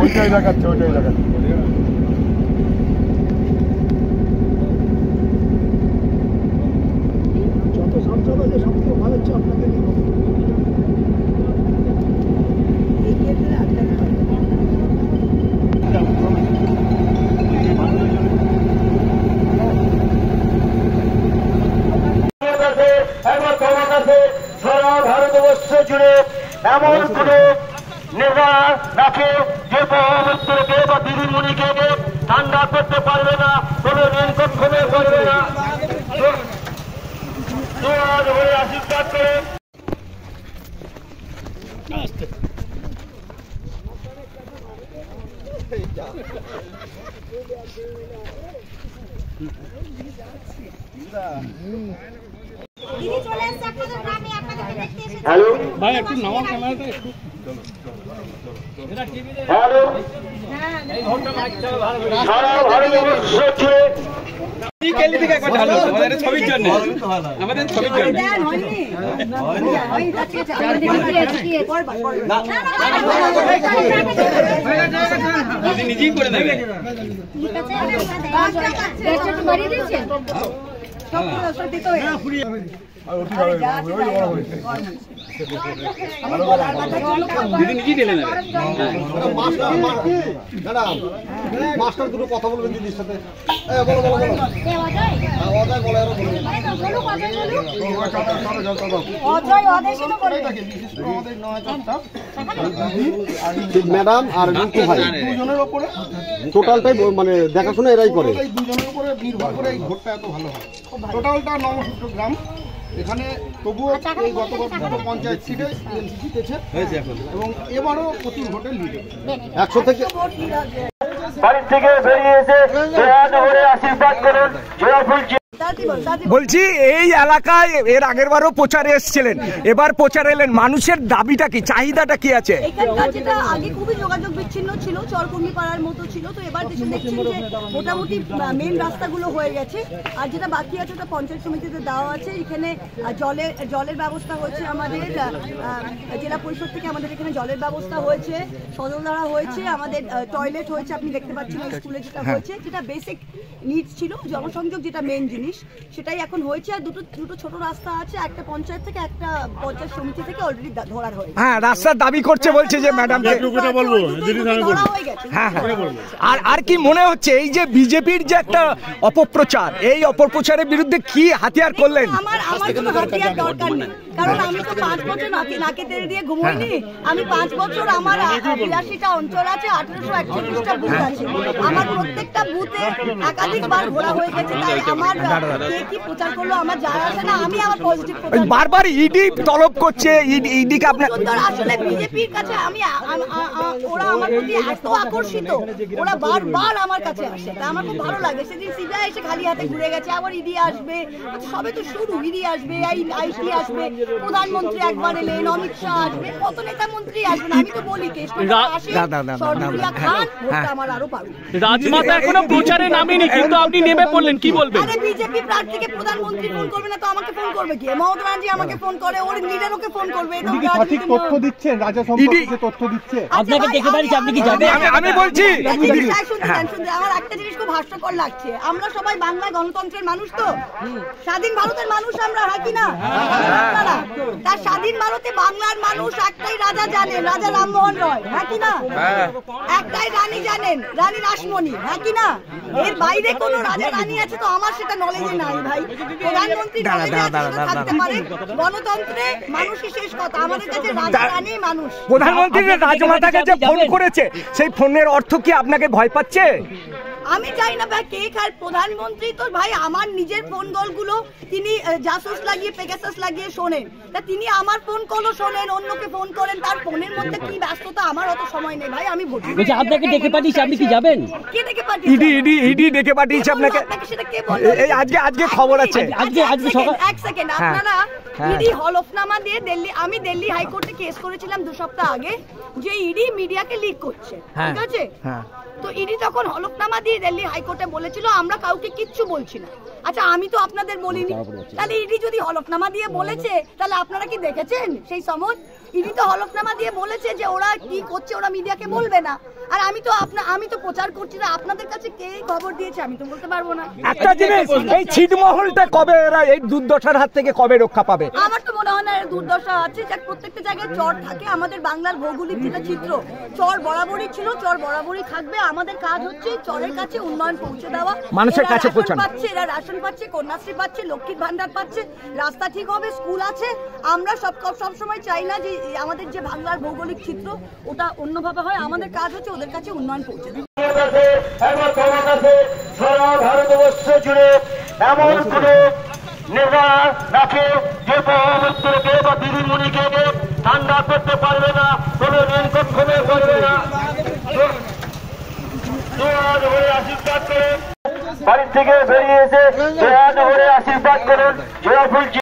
ওইটাই দেখাচ্ছে, ওইটাই দেখাচ্ছে। যত সাংসদ আছে সব থেকে ভালো হচ্ছে আপনাকে সারা ভারতবর্ষ জুড়ে এমন কোন নেতা রাখে যে প্রধানমন্ত্রীকে বা দিদিমণিকে ঠান্ডা করতে পারবে না, কোন নিয়ন্ত্রণ করবে না। আশীর্বাদ করে হ্যালো ভাই, একটু নামা ক্যামেরাটা একটু। হ্যালো, সারা ভারতবর্ষ জুড়ে ছবির জন্য আমাদের ছবির জন্য নিজেই করে দেবে। দিদি নিজেই ঢেলে নেবে। মাস্টার দুটো কথা বলবেন দিদির সাথে। ম্যাডাম আর রিঙ্কু ভাই দুজনের উপরে টোটালটাই মানে দেখাশোনা এরাই করে, দুজনের উপরে নির্ভর করে এই ভোটটা এত ভালো হয়। টোটালটা নবসূত্র গ্রাম এখানে, তবুও এই গত পঞ্চায়েত সিটে জিতেছে এবং এবারও প্রতি ভোটে লিড 100 থেকে। বাড়ির থেকে বেরিয়ে এসে আশীর্বাদ করুন। বলছি এই এলাকায় এর আগের বারও প্রচারে এসেছিলেন, এবার প্রচারে এলেন, মানুষের দাবিটা কি, চাহিদাটা কি আছে? এখানকার যেটা আগে খুবই যোগাযোগ বিচ্ছিন্ন ছিল, চরকুন্ডি পাড়ার মতো ছিল, তো এবার দেশে দেখছেন যে মোটামুটি মেন রাস্তাগুলো হয়ে গেছে। আর যেটা বাকি আছে ওটা পঞ্চায়েত সমিতিতে দেওয়া আছে। এখানে জলের ব্যবস্থা হয়েছে, আমাদের জেলা পরিষদ থেকে আমাদের এখানে জলের ব্যবস্থা হয়েছে, সজলধারা হয়েছে, আমাদের টয়লেট হয়েছে, আপনি দেখতে পাচ্ছেন স্কুলে যেটা হয়েছে, যেটা বেসিক নিডস ছিল, জনসংযোগ যেটা মেন জিনিস সেটাই এখন হয়েছে। আর দুটো ছোট রাস্তা আছে, একটা পঞ্চায়েত থেকে একটা পঞ্চায়েত সমিতি থেকে অলরেডি ধরার হয়েছে। হ্যাঁ, রাস্তার দাবি করছে, বলছে যে ম্যাডাম আর কি মনে হচ্ছে এই যে বিজেপির যে একটা অপপ্রচার, এই অপপ্রচারের বিরুদ্ধে কি হাতিয়ার করলেন? আমার কোনো হাতিয়ার দরকার নেই, কারণ আমি তো 5 বছর নাকে তেল দিয়ে ঘুমোইনি। আমি 5 বছর আমার 82টা অঞ্চল আছে, 1841টা বুথ আছে, আমার প্রত্যেকটা বুথে একাধিকবার ঘোরা হয়ে গেছে। তাই আমার কে কি প্রচার করলো আমার জানা আছে না, আমি আমার পজিটিভ বারবার ইডি তলব করছে, ইডিকে আপনার আসলে বিজেপির কাছে আমি ওরা আমার প্রতি এত আকর্ষিত, ওরা বারবার আমার কাছে আসে, তাই আমার খুব ভালো লাগে। সেদিন সিবিআই এসে খালি হাতে ঘুরে গেছে, আবার ইডি আসবে, সবে তো শুরু, ইডি আসবে, আইটি আসবে, প্রধানমন্ত্রী একবার এলেন, অমিত শাহ আসবে, কত নেতা মন্ত্রী আসবেন। আমি তো বলি আমার আরো পারো রাজমাতা এখনো প্রচারে নামেনি, কিন্তু আপনি নেমে পড়লেন, কি বলবেন? আরে বিজেপি প্রার্থীকে প্রধানমন্ত্রী ফোন করবে না তো আমাকে ফোন করবে কি? মমতা ব্যানার্জি আমাকে ফোন করে, ওর লিডার ওকে ফোন করবে। সঠিক তথ্য দিচ্ছেন, রাজা সম্পর্কে তথ্য দিচ্ছে আপনাকে দেখে পারিস, আপনি কি জানেন? আমি বলছি আমার একটা জিনিস খুব হাস্যকর লাগছে, আমরা সবাই বাংলা গণতন্ত্রের মানুষ, তো স্বাধীন ভারতের মানুষ আমরা, হ্যাঁ কি না? তার স্বাধীন ভারতে বাংলার মানুষ একটাই রাজা জানেন, রাজা রামমোহন রয়, হ্যাঁ কি না? একটাই রানী জানেন, রানী রাসমণি, হ্যাঁ কি না? এর বাইরে কোন রাজা রানী আছে তো আমার সেটা নলেজে নাই ভাই। প্রধানমন্ত্রী থাকতে পারে, গণতন্ত্রে মানুষই শেষ কথা, আমাদের কাছে রাজা রানী মানুষ। প্রধানমন্ত্রী রাজমাতার কাছে ফোন করেছে, সেই ফোনের অর্থ কি আপনাকে ভয় পাচ্ছে? আমি চাই না ভাই কে খায়। প্রধানমন্ত্রী তো ভাই আমার নিজের ফোন কলগুলো তিনি জাসুস লাগিয়ে, পেগাসাস লাগিয়ে শোনেন, তা তিনি আমার ফোন কলও শোনেন, অন্যকে ফোন করেন, তার ফোনের মধ্যে কি ব্যস্ততা, আমার অত সময় নেই ভাই। আমি ভোট বলছি, আপনাকে ডেকে পাঠিয়েছি, আপনি কি যাবেন? কে ডেকে পাঠিয়েছে? ইডি ডেকে পাঠিয়েছে আপনাকে, সেটা কে বলল? এই আজকে খবর আছে, আজকে সকাল। এক সেকেন্ড, আপনারা ইডি হলফনামা দিয়ে আমি দিল্লি হাইকোর্টে কেস করেছিলাম 2 সপ্তাহ আগে যে ইডি মিডিয়াকে লিক করছে, ঠিক আছে? তো ইডি তখন হলফনামা দিয়ে দিল্লি হাইকোর্টে বলেছিল আমরা কাউকে কিচ্ছু বলছি না। আচ্ছা, আমি তো আপনাদের বলিনি, তাহলে ইডি যদি হলফনামা দিয়ে বলেছে তাহলে আপনারা কি দেখেছেন সেই সময়? ইনি তো হলফনামা দিয়ে বলেছে যে ওরা কি করছে ওরা মিডিয়াকে বলবে না। আর আমি তো প্রচার করছি না, আপনাদের কাছে কে খবর দিয়েছে আমি তো বলতে পারবো না। একটা জিনিস, এই ছিটমহলটা কবে এরা এই দুর্দশার হাত থেকে কবে রক্ষা পাবে? আমার তো মনে হয় না এর দুর্দশা আছে, যে প্রত্যেকটা জায়গায় চর থাকে। আমাদের বাংলার ভৌগোলিক যেটা চিত্র, চর বরাবরই ছিল, চর বরাবরই থাকবে। আমাদের কাজ হচ্ছে চরের কাছে উন্নয়ন পৌঁছে দেওয়া, মানুষের কাছে পৌঁছানো। এরা রেশন পাচ্ছে, কন্যাশ্রী পাচ্ছে, লক্ষ্মীর ভান্ডার পাচ্ছে, রাস্তা ঠিক হবে, স্কুল আছে। আমরা সব সময় চাই না যে আমাদের যে বাংলার ভৌগোলিক চিত্র ওটা অন্যভাবে হয়। আমাদের কাজ হচ্ছে ওদের কাছে উন্নয়ন পৌঁছে দেওয়া। সারা ভারতবর্ষ জুড়ে এমন কোন নেতা রাখে যে প্রধানমন্ত্রীকে বা দিদিমণিকে ঠান্ডা করতে পারবে না, কোন নির্কক্ষণে করবে না। আশীর্বাদ করুন, বাড়ি থেকে বেরিয়ে এসে আশীর্বাদ করুন।